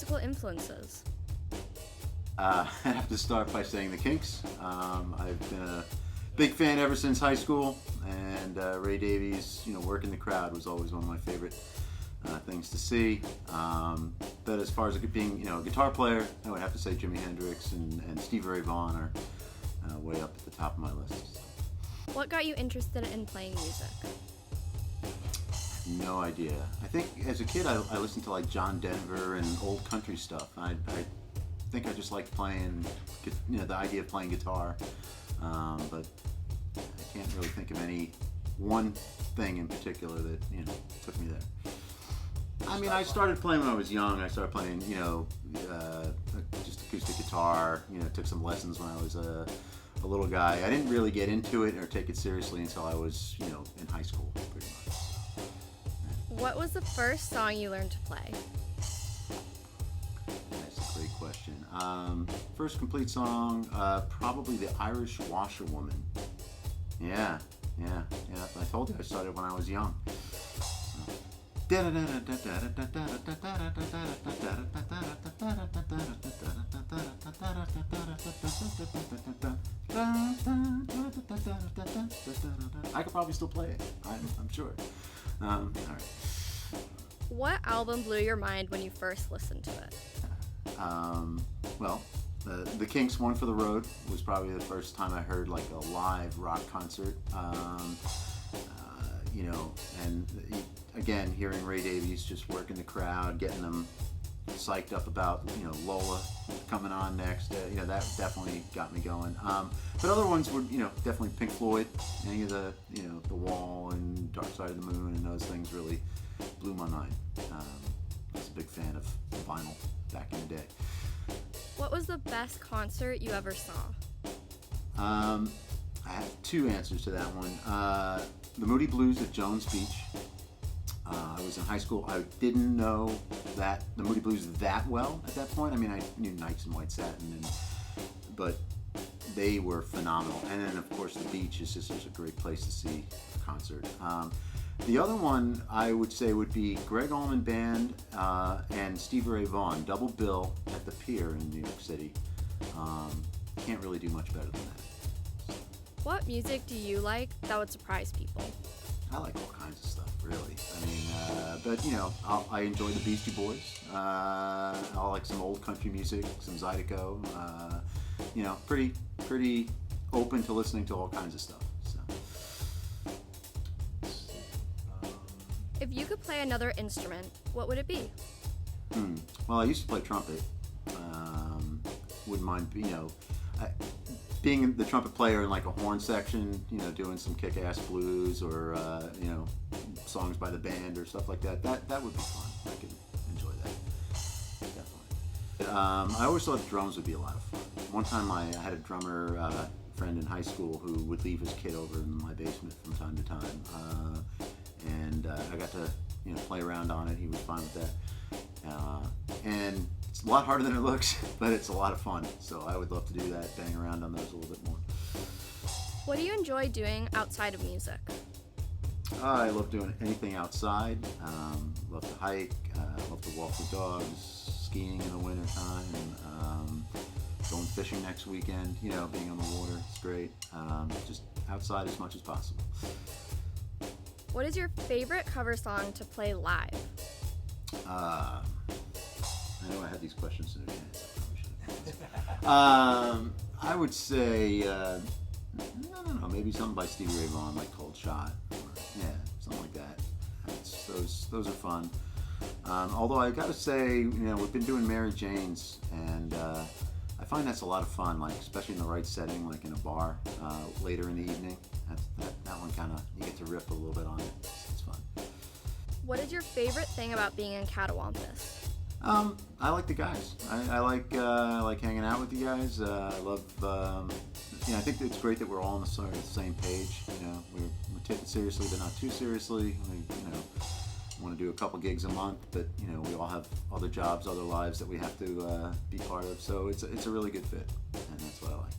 musical influences? I have to start by saying the Kinks. I've been a big fan ever since high school, and Ray Davies, working the crowd was always one of my favorite things to see. But as far as being, a guitar player, I would have to say Jimi Hendrix and Stevie Ray Vaughan are way up at the top of my list. What got you interested in playing music? No idea. I think as a kid I listened to like John Denver and old country stuff. I think I just liked playing, the idea of playing guitar, but I can't really think of any one thing in particular that took me there. I mean, I started playing when I was young. I started playing, just acoustic guitar. Took some lessons when I was a little guy. I didn't really get into it or take it seriously until I was, in high school, pretty much. What was the first song you learned to play? That's a great question. First complete song, probably the Irish Washerwoman. Yeah. I told you I started when I was young. I could probably still play it. I'm sure. All right. What album blew your mind when you first listened to it? Well, the Kinks' One for the Road was probably the first time I heard like a live rock concert. And again, hearing Ray Davies just working the crowd, getting them psyched up about Lola coming on next. That definitely got me going. But other ones were definitely Pink Floyd. Any of the The Wall and Dark Side of the Moon and those things really blew my mind. I was a big fan of vinyl back in the day. What was the best concert you ever saw? I have two answers to that one. The Moody Blues at Jones Beach. I was in high school. I didn't know the Moody Blues that well at that point. I mean, I knew Knights and White Satin, but they were phenomenal. And then, of course, the beach is just a great place to see a concert. The other one I would say would be Greg Allman Band and Stevie Ray Vaughan, double bill at the Pier in New York City. Can't really do much better than that. What music do you like that would surprise people? I like all kinds of stuff, really. I mean, but I enjoy the Beastie Boys. I like some old country music, some Zydeco. Pretty open to listening to all kinds of stuff. So. If you could play another instrument, what would it be? Well, I used to play trumpet. Wouldn't mind, being the trumpet player in like a horn section, doing some kick-ass blues or songs by the band or stuff like that. That would be fun. I could enjoy that. Definitely. I always thought drums would be a lot of fun. One time I had a drummer friend in high school who would leave his kit over in my basement from time to time, and I got to play around on it. He was fine with that, and it's a lot harder than it looks, but it's a lot of fun. So I would love to do that, bang around on those a little bit more. What do you enjoy doing outside of music? I love doing anything outside. Love to hike. Love to walk the dogs. Skiing in the wintertime. Going fishing next weekend. Being on the water. It's great. Just outside as much as possible. What is your favorite cover song to play live? I know I had these questions in advance. I probably should. I would say, no, maybe something by Stevie Ray Vaughan, like Cold Shot. Something like that. Those are fun. Although I gotta say, we've been doing Mary Jane's, and I find that's a lot of fun, like especially in the right setting, like in a bar later in the evening. That one kind of, you get to rip a little bit on it. It's fun. What is your favorite thing about being in Catawampus? I like the guys. I like hanging out with the guys. I love. I think it's great that we're all on the same page. We take it seriously, but not too seriously. We want to do a couple gigs a month, but we all have other jobs, other lives that we have to be part of. So it's a really good fit, and that's what I like.